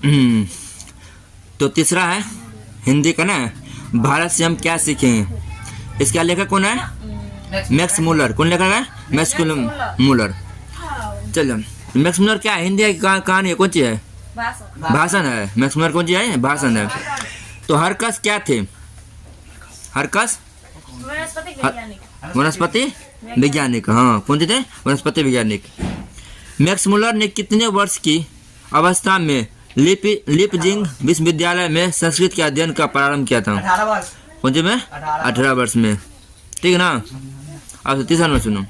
तो तीसरा है हिंदी का ना, भारत से हम क्या सीखेंगे। इसका लेखक कौन है? Max Muller. कौन लेखक है? Max Muller. चलो, मैक्स मुलर क्या है? हिंदी की कहानी है, कौन सी है? भाषण है। मैक्स मुलर कौन सी है? भाषण है। तो हरकस क्या थे? हरकस वनस्पति वैज्ञानिक। हाँ, कौन से थे? वनस्पति वैज्ञानिक। मैक्स मुलर ने कितने वर्ष की अवस्था में लिपजिंग विश्वविद्यालय में संस्कृत के अध्ययन का प्रारंभ किया था? 18 वर्ष। कौन से में? 18 वर्ष में। ठीक है ना। अब तीसरा नंबर सुनो।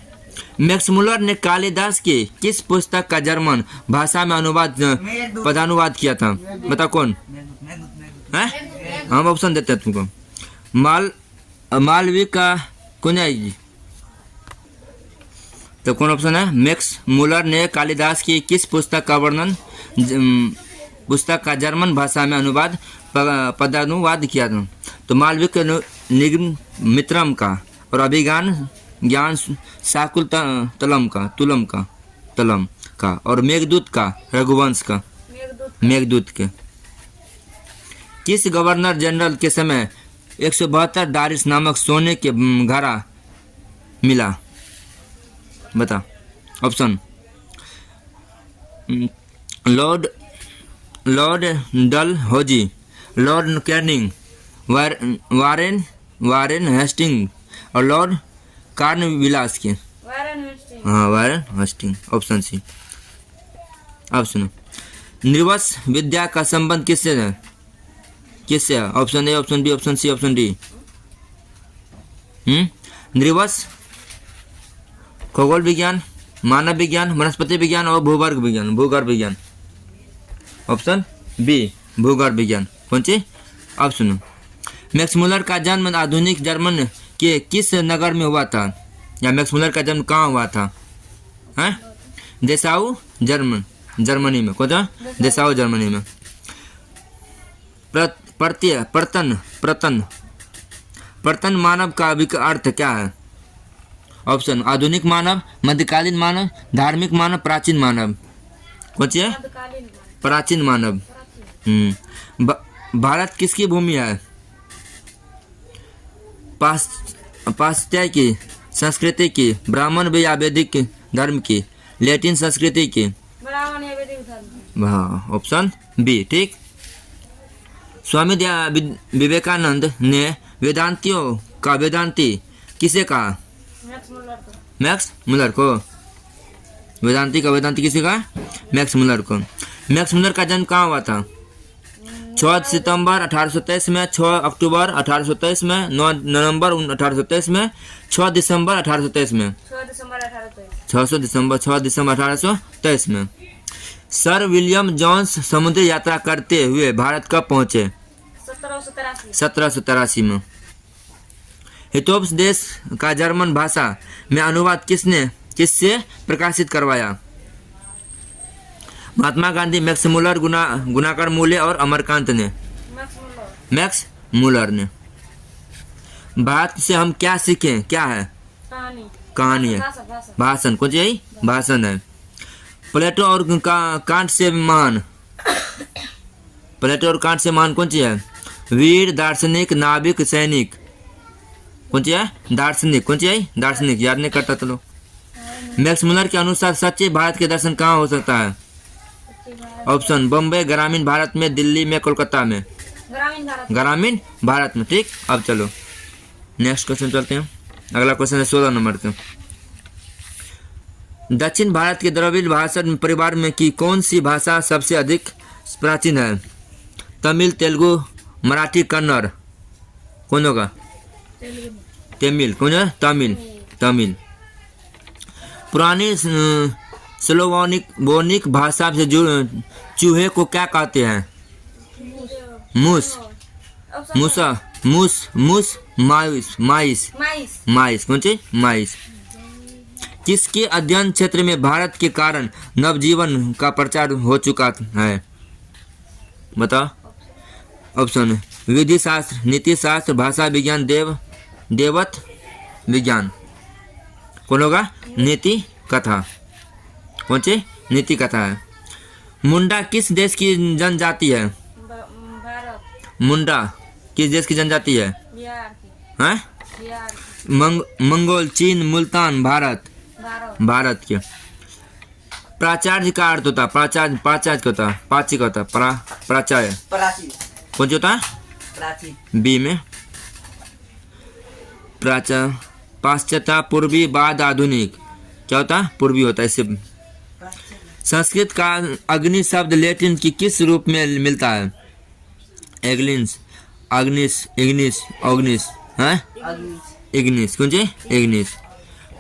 मैक्स मुलर ने कालिदास की किस पुस्तक का जर्मन भाषा में पदानुवाद किया था? बताओ कौन है? हम ऑप्शन देते हैं तुमको। मालवी का कौन आएगी? तो कौन ऑप्शन है? मैक्स मुलर ने कालिदास की किस पुस्तक का जर्मन भाषा में पदानुवाद किया था? तो मालविक निगम मित्रम का, और अभिज्ञान ज्ञान शाकुल तलम का, और मेघदूत का रघुवंश का। मेघदूत के। किस गवर्नर जनरल के समय 172 डारिस नामक सोने के घड़ा मिला? बता option. Lord Dalhousie, lord Canning, Warren Hasting और लॉर्ड कार्नविलास के। हाँ, वारेन हेस्टिंग, ऑप्शन सी। अब सुनो, निर्वस विद्या का संबंध किससे है? किससे है? Option A, option B, option C, option D. निर्वस खगोल विज्ञान, मानव विज्ञान, वनस्पति विज्ञान और भूगर्भ विज्ञान। ऑप्शन बी, भूगर्भ विज्ञान। कौन सी? अब सुनो, मैक्स मुलर का जन्म आधुनिक जर्मन के किस नगर में हुआ था? या मैक्स मुलर का जन्म कहाँ हुआ था? हैं? देसाऊ जर्मनी में। कौन सा? देसाऊ जर्मनी में। प्रतन मानव का अर्थ क्या है? ऑप्शन आधुनिक मानव, मध्यकालीन मानव, धार्मिक मानव, प्राचीन मानव। कौन सी है? प्राचीन मानव। भारत किसकी भूमि है? पाश्चात्य की संस्कृति की, ब्राह्मण या वैदिक धर्म की, लैटिन संस्कृति की। हाँ, ऑप्शन बी। ठीक। स्वामी विवेकानंद ने वेदांतियों का वेदांती किसे कहा? मैक्स मुलर को। वेदांती का वेदांती किसे कहा? मैक्स मुलर को। मैक्स मुलर का जन्म कहाँ हुआ था? 6 सितंबर 1823 में, 6 अक्टूबर 1823 में, 9 नवंबर 1823 में, 6 दिसंबर 1823 में। 6 दिसंबर 1823 में। सर विलियम जोन्स समुद्री यात्रा करते हुए भारत कब पहुंचे? 1783 में। हितोपदेश का जर्मन भाषा में अनुवाद किससे प्रकाशित करवाया? महात्मा गांधी, मैक्स मुलर, गुणाकर मूल्य और अमरकांत ने। मैक्स मुलर ने। भारत से हम क्या सीखें? क्या है? कहानी है। भाषण। कौन सी? भाषण है। प्लेटो और कांट से महान कौन सी है? वीर, दार्शनिक, नाविक, सैनिक। कौन सी है? दार्शनिक। कौन सी है? दार्शनिक। याद नहीं करता चलो। मैक्स मुलर के अनुसार सच्चे भारत के दर्शन कहाँ हो सकता है? ऑप्शन बम्बई, ग्रामीण भारत में, दिल्ली में, कोलकाता में। ग्रामीण भारत में। ठीक। अब चलो नेक्स्ट क्वेश्चन चलते हैं। अगला क्वेश्चन है 16 नंबर का। दक्षिण भारत के द्रविड़ भाषा परिवार में की कौन सी भाषा सबसे अधिक प्राचीन है? तमिल, तेलुगु, मराठी, कन्नड़। कौन होगा? तमिल। कौन है? तमिल। पुरानी स्लोवानिक भाषा से चूहे को क्या कहते हैं? मूस, माइस। कौन सी? माइस। किसके अध्ययन क्षेत्र में भारत के कारण नवजीवन का प्रचार हो चुका है? बताओ ऑप्शन। विधि शास्त्र, नीति शास्त्र, भाषा विज्ञान, देवत विज्ञान। कौन होगा? नीति कथा। कौन सी? नीति कथा है। मुंडा किस देश की जनजाति है? भारत। मुंडा किस देश की जनजाति है? बिहार की। हैं? बिहार की। मंगोल, चीन, मुल्तान, भारत। भारत। भारत के। प्राचार्य का अर्थ होता है प्राचार्य, प्राचार्य का होता है, पाची का होता है प्राचार्य। प्राचीन। कौन सी होता है? प्राचीन। बी में प्राचार्य। पाश्चात्य, पूर्वी, बाद, आधुनिक। क्या होता है? पूर्वी होता है इससे। संस्कृत का अग्नि शब्द लैटिन की किस रूप में मिलता है? एग्लिस, अग्निस, इग्निस, ऑग्निस, हैं? इग्निस। कौन सी? इग्निस।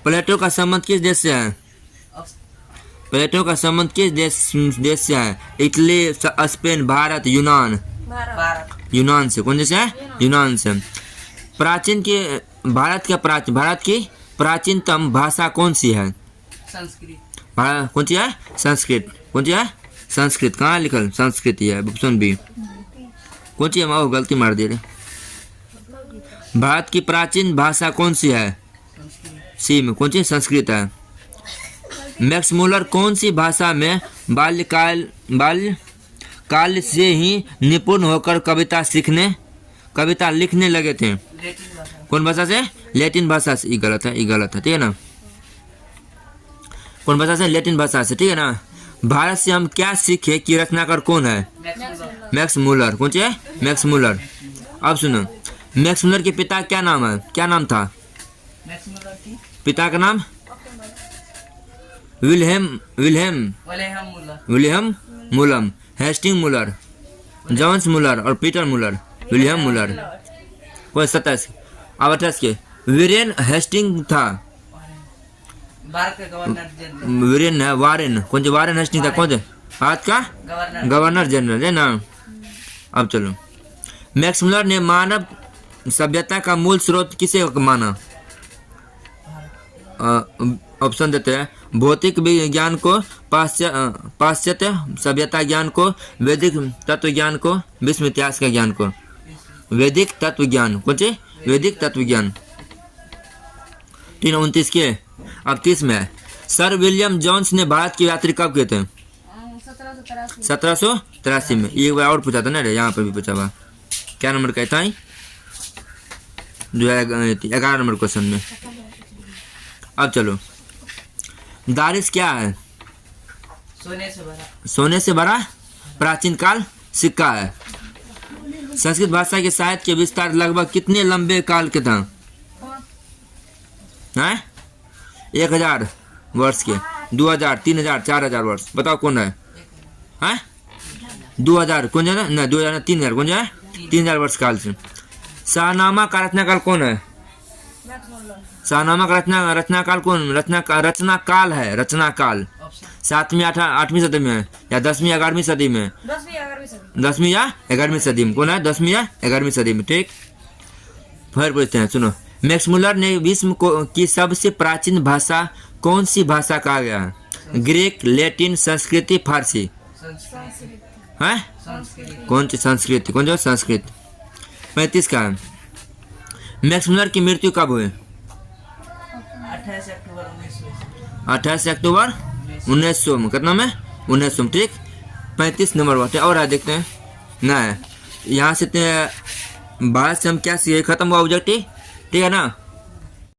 प्लेटो का संबंध किस देश से है? प्लेटो का संबंध किस देश से है? इटली, स्पेन, भारत, यूनान। भारत। यूनान से। कौन से है? यूनान से। प्राचीन के भारत की प्राचीनतम भाषा कौन सी है? संस्कृत। कौन सी है? संस्कृत। कौन सी है? संस्कृत। कहाँ लिखल? संस्कृत ही है, ऑप्शन बी। कौन सी है? माओ गलती मार दी रे। भारत की प्राचीन भाषा कौन सी है? सी में। कौन सी? संस्कृत है। मैक्स मुलर कौन सी भाषा में बाल्यकाल से ही निपुण होकर कविता लिखने लगे थे? लैटिन भाषा। कौन भाषा से? लैटिन भाषा से। ये गलत है, ये गलत है, ठीक है ना? कौन भाषा से? लैटिन भाषा से, ठीक है ना? भारत से हम क्या सीखे कि रचनाकार कौन है? Max Muller. कौन सी है? Max Muller. अब सुनो, मैक्स मुलर के पिता क्या नाम है? क्या नाम था मैक्स मुलर की? पिता का नाम? विल्हेम मुलर, हेस्टिंग मुलर, जॉन्स मुलर और पीटर मुलर। विल्हेम मुलर। कोई 27 अब 28 के वीरेन हेस्टिंग था। भारत का गवर्नर जनरल। वीरेन है, वारेन। कौन से? वारेन हेस्टिंग था। कौन से? भारत का गवर्नर जनरल है ना? अब चलो, मैक्स मुलर ने मानव सभ्यता का मूल स्रोत किसे माना? ऑप्शन देते हैं। भौतिक विज्ञान को, पाश्चात्य सभ्यता ज्ञान को, वैदिक तत्व ज्ञान को, विश्व इतिहास का ज्ञान को। वैदिक तत्व ज्ञान। कौन से? वैदिक तत्व ज्ञान। 329 के। अब 30 में है। सर विलियम जोन्स ने भारत की यात्रा कब किए थे? 1783 में। एक बार और पूछा था ना रे, यहाँ पर भी पूछा हुआ। क्या नंबर कहता है? 11 नंबर क्वेश्चन में। अब चलो, दारिस क्या है? सोने से भरा प्राचीन काल सिक्का है। संस्कृत भाषा के साहित्य के विस्तार लगभग कितने लंबे काल के था? 1000 वर्ष के, 2000, 3000, 4000 वर्ष। बताओ कौन है? 2000 कौन है ना? 2000 3000 कौन है? 3000 वर्ष काल से। शाहनामा का रचनाकाल कौन है? शाहनामा का रचनाकाल कौन? रचनाकाल है, रचनाकाल। 7वीं 8वीं सदी में या 10वीं 11वीं सदी में? 10वीं या 11वीं सदी में। कौन है? 10वीं या 11वीं सदी में, ठीक। फिर पूछते हैं, सुनो। मैक्स मुलर ने विश्व की सबसे प्राचीन भाषा कौन सी भाषा कहा गया है? ग्रीक, लैटिन, संस्कृति, फारसी। है? कौन सी? संस्कृति। कौन सा? संस्कृत। 35 का है। मैक्स मुलर की मृत्यु कब हुई? 28 अक्टूबर 1900 में। कितना में? 1900 में, ठीक। 35 नंबर बात है। और आ देखते हैं ना, यहाँ से भारत से हम क्या सीखे? खत्म हुआ ऑब्जेक्टिव, ठीक है ना?